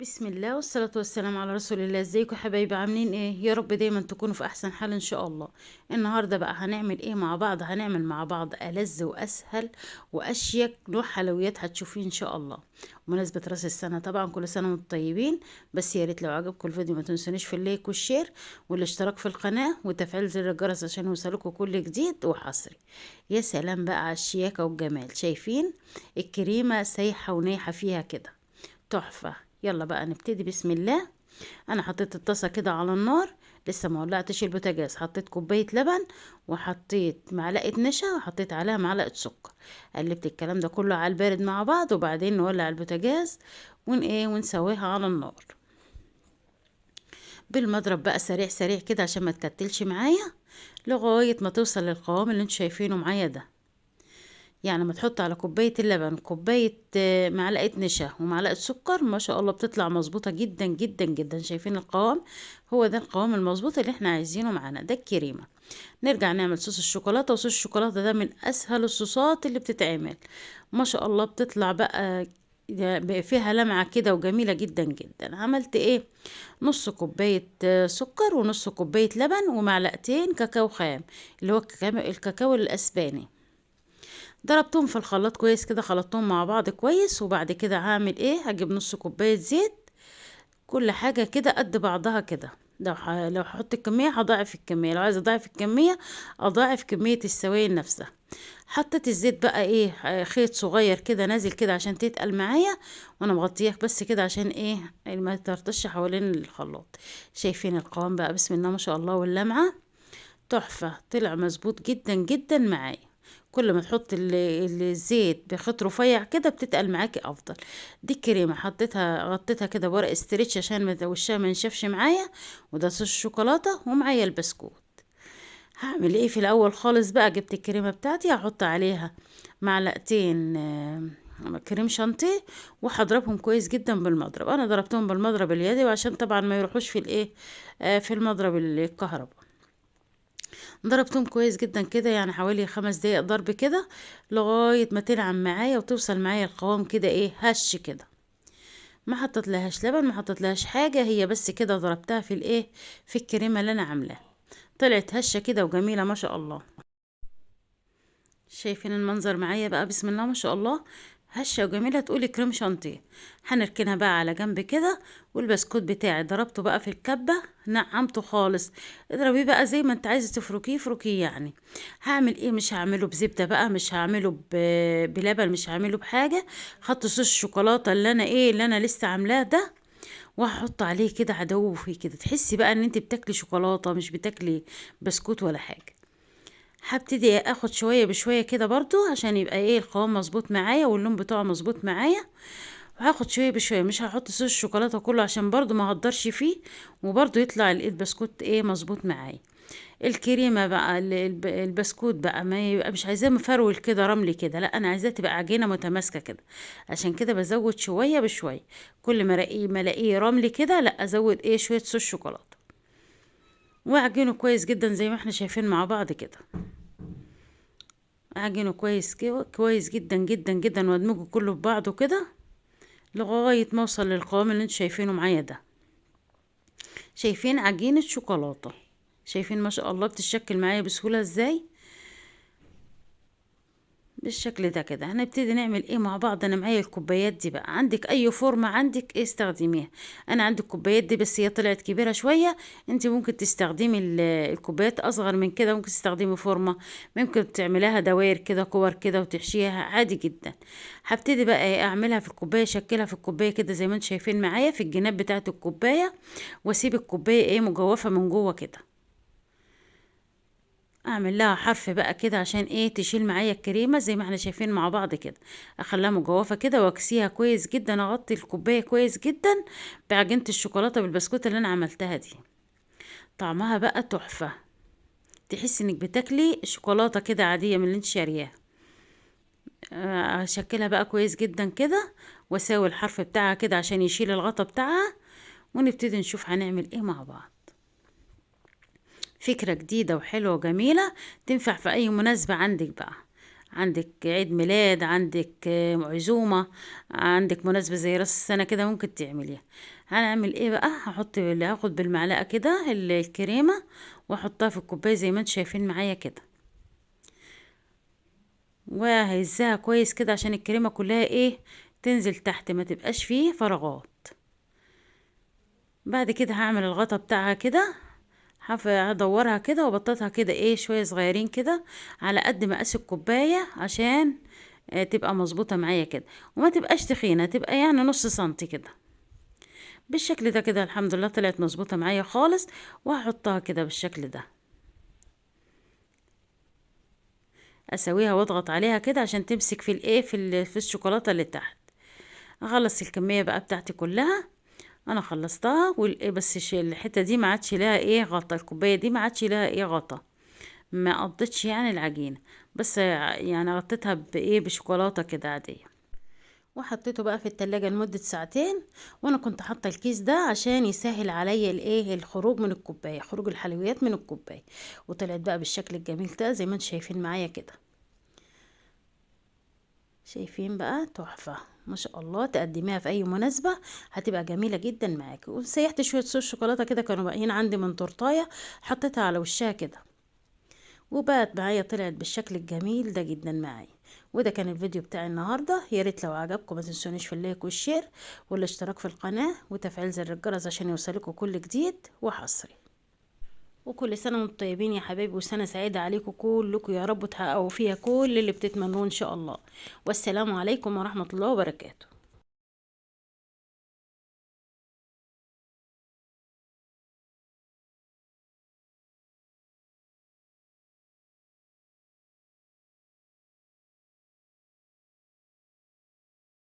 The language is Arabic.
بسم الله والصلاة والسلام على رسول الله. ازيكم حبايبي؟ عاملين ايه؟ يا رب دايما تكونوا في احسن حال ان شاء الله. النهاردة بقى هنعمل ايه مع بعض؟ هنعمل مع بعض ألذ واسهل واشيك نوع حلويات هتشوفيه ان شاء الله. بمناسبة راس السنة طبعا كل سنة وانتم طيبين. بس يا ريت لو عجبكم الفيديو ما تنسونيش في اللايك والشير والاشتراك في القناة وتفعيل زر الجرس عشان يوصلكوا كل جديد وحصري. يا سلام بقى على الشياكة والجمال. شايفين الكريمة سايحة ونايحة فيها كده، تحفة. يلا بقى نبتدي بسم الله. انا حطيت الطاسه كده على النار، لسه ما ولعتش البوتاجاز. حطيت كوبايه لبن وحطيت معلقه نشا وحطيت عليها معلقه سكر. قلبت الكلام ده كله على البارد مع بعض وبعدين نولع البوتاجاز ونسويها على النار بالمضرب بقى سريع سريع كده عشان ما تكتلش معايا لغايه ما توصل للقوام اللي انتوا شايفينه معايا ده. يعني ما تحط على كوباية اللبن كوباية معلقة نشا ومعلقة سكر، ما شاء الله بتطلع مظبوطة جدا جدا جدا. شايفين القوام؟ هو ده القوام المظبوط اللي احنا عايزينه معانا، ده الكريمة. نرجع نعمل صوص الشوكولاتة. وصوص الشوكولاتة ده من اسهل الصوصات اللي بتتعمل، ما شاء الله بتطلع بقى فيها لمعة كده وجميلة جدا جدا. عملت ايه؟ نص كوباية سكر ونص كوباية لبن ومعلقتين كاكاو خام، اللي هو الكاكاو الاسباني. ضربتهم في الخلاط كويس كده، خلطتهم مع بعض كويس. وبعد كده هعمل ايه؟ هجيب نص كوباية زيت، كل حاجة كده قد بعضها كده. لو هحط الكمية هضاعف الكمية، لو عايزة اضاعف الكمية اضاعف كمية السوائل نفسها. حطيت الزيت بقى ايه، خيط صغير كده نازل كده عشان تتقل معايا، وانا مغطياه بس كده عشان ايه ما ترطش حوالين الخلاط. شايفين القوام بقى؟ بسم الله ما شاء الله، واللمعة تحفة. طلع مظبوط جدا جدا معايا. كل ما تحط الزيت بخيط رفيع كده بتتقل معاكي افضل. دي الكريمه حطيتها غطيتها كده بورق استريتش عشان وشها ما ينشفش معايا. وده صوص الشوكولاته ومعايا البسكوت. هعمل ايه في الاول خالص بقى؟ جبت الكريمه بتاعتي هحط عليها معلقتين كريم شانتيه، وهضربهم كويس جدا بالمضرب. انا ضربتهم بالمضرب اليدوي عشان طبعا ما يروحوش في الايه، في المضرب الكهرباء. ضربتهم كويس جدا كده، يعني حوالي 5 دقايق ضرب كده لغاية ما تنعم معايا وتوصل معايا القوام كده ايه، هش كده. ما حطيت لهاش لبن، ما حطيت لهاش حاجة، هي بس كده ضربتها في الايه، في الكريمة اللي انا عاملاها. طلعت هشة كده وجميلة ما شاء الله. شايفين المنظر معايا بقى؟ بسم الله ما شاء الله، هشة وجميلة تقولي كريم شانتيه. هنركنها بقى على جنب كده. والبسكوت بتاعي ضربته بقى في الكبة، نعمته خالص. اضربيه بقى زي ما انت عايزة تفركيه فركيه يعني. هعمل ايه؟ مش هعمله بزبدة بقى، مش هعمله بلبن، مش هعمله بحاجة. حط صوص الشوكولاتة اللي انا لسه عاملاه ده، وهحط عليه كده هدوه فيه كده، تحسي بقى ان انت بتاكلي شوكولاتة مش بتاكلي بسكوت ولا حاجة. هبتدي اخد شويه بشويه كده برضو عشان يبقى ايه القوام مظبوط معايا واللون بتاعه مظبوط معايا. وهاخد شويه بشويه، مش هحط صوص الشوكولاته كله عشان برضو ما هقدرش فيه، وبرضو يطلع البسكوت ايه مظبوط معايا. الكريمه بقى البسكوت بقى ما يبقى مش عايزاه مفرول كده رملي كده، لا انا عايزاه تبقى عجينه متماسكه كده. عشان كده بزود شويه بشويه. كل ما الاقيه رملي كده، لا ازود ايه شويه صوص شوكولاته واعجنه كويس جدا زي ما احنا شايفين مع بعض كده. اعجنه كويس كويس جدا جدا جدا وادمجه كله في بعضه كده لغاية ما اوصل للقوام اللي انتوا شايفينه معايا ده. شايفين عجينة شوكولاتة؟ شايفين ما شاء الله بتتشكل معايا بسهولة ازاي؟ بالشكل ده كده. هنبتدي نعمل ايه مع بعض؟ انا معايا الكوبايات دي بقى، عندك اي فورمة عندك ايه استخدميها. انا عندي الكوبايات دي بس هي طلعت كبيرة شوية. انت ممكن تستخدمي الكوبايات اصغر من كده، ممكن تستخدمي فورمة، ممكن تعملها دوائر كده كور كده وتحشيها عادي جدا. هبتدي بقى ايه اعملها في الكوباية، شكلها في الكوباية كده زي ما انتم شايفين معايا في الجناب بتاعت الكوباية. واسيب الكوباية ايه مجوفة من جوه كده. اعمل لها حرف بقى كده عشان ايه تشيل معايا الكريمه زي ما احنا شايفين مع بعض كده. اخليها مجوفه كده واكسيها كويس جدا، اغطي الكوبايه كويس جدا بعجينه الشوكولاته بالبسكوت اللي انا عملتها دي. طعمها بقى تحفه، تحسي انك بتاكلي شوكولاته كده عاديه من اللي انت شارياها. اشكلها بقى كويس جدا كده واساوي الحرف بتاعها كده عشان يشيل الغطا بتاعها. ونبتدي نشوف هنعمل ايه مع بعض. فكرة جديدة وحلوة وجميلة، تنفع في أي مناسبة عندك بقى. عندك عيد ميلاد، عندك عزومة، عندك مناسبة زي راس السنة كده ممكن تعمليها. هنعمل ايه بقى؟ هاخد بالمعلقة كده الكريمة واحطها في الكوباية زي ما انتم شايفين معايا كده، وهزها كويس كده عشان الكريمة كلها ايه تنزل تحت، ما تبقاش فيه فراغات. بعد كده هعمل الغطا بتاعها كده، هدورها كده وبططها كده ايه شوية صغيرين كده على قد مقاس الكوباية، عشان تبقى مظبوطة معايا كده، وما تبقاش تخينة، تبقى يعني نص سنتي كده بالشكل ده كده. الحمد لله طلعت مظبوطة معايا خالص. وهحطها كده بالشكل ده، اسويها واضغط عليها كده عشان تمسك في الايه في الشوكولاتة اللي تحت. اخلص الكمية بقى بتاعتي كلها، انا خلصتها. بس الحتة دي ما عادش لها ايه غطا، الكوباية دي ما عادش لها ايه غطا، ما قضيتش يعني العجينة، بس يعني غطيتها بايه بشوكولاتة كده عادية. وحطيته بقى في التلاجة لمدة ساعتين. وانا كنت حاطة الكيس ده عشان يسهل عليا الايه الخروج من الكوباية، خروج الحلويات من الكوباية. وطلعت بقى بالشكل الجميل ده زي ما انتم شايفين معايا كده. شايفين بقى تحفة ما شاء الله. تقدميها في اي مناسبة هتبقى جميلة جدا معاكي. وسيحت شوية صوص شوكولاتة كده كانوا باقيين عندي من تورتاية، حطيتها على وشها كده، وبقت معايا طلعت بالشكل الجميل ده جدا معايا. وده كان الفيديو بتاعي النهارده. يا ريت لو عجبكم ما تنسونيش في اللايك والشير والاشتراك في القناه وتفعيل زر الجرس عشان يوصلكم كل جديد وحصري. وكل سنه وانتم طيبين يا حبايبي، وسنه سعيده عليكم كلكم يا رب، تحققوا فيها كل اللي بتتمنوه ان شاء الله. والسلام عليكم ورحمه الله وبركاته.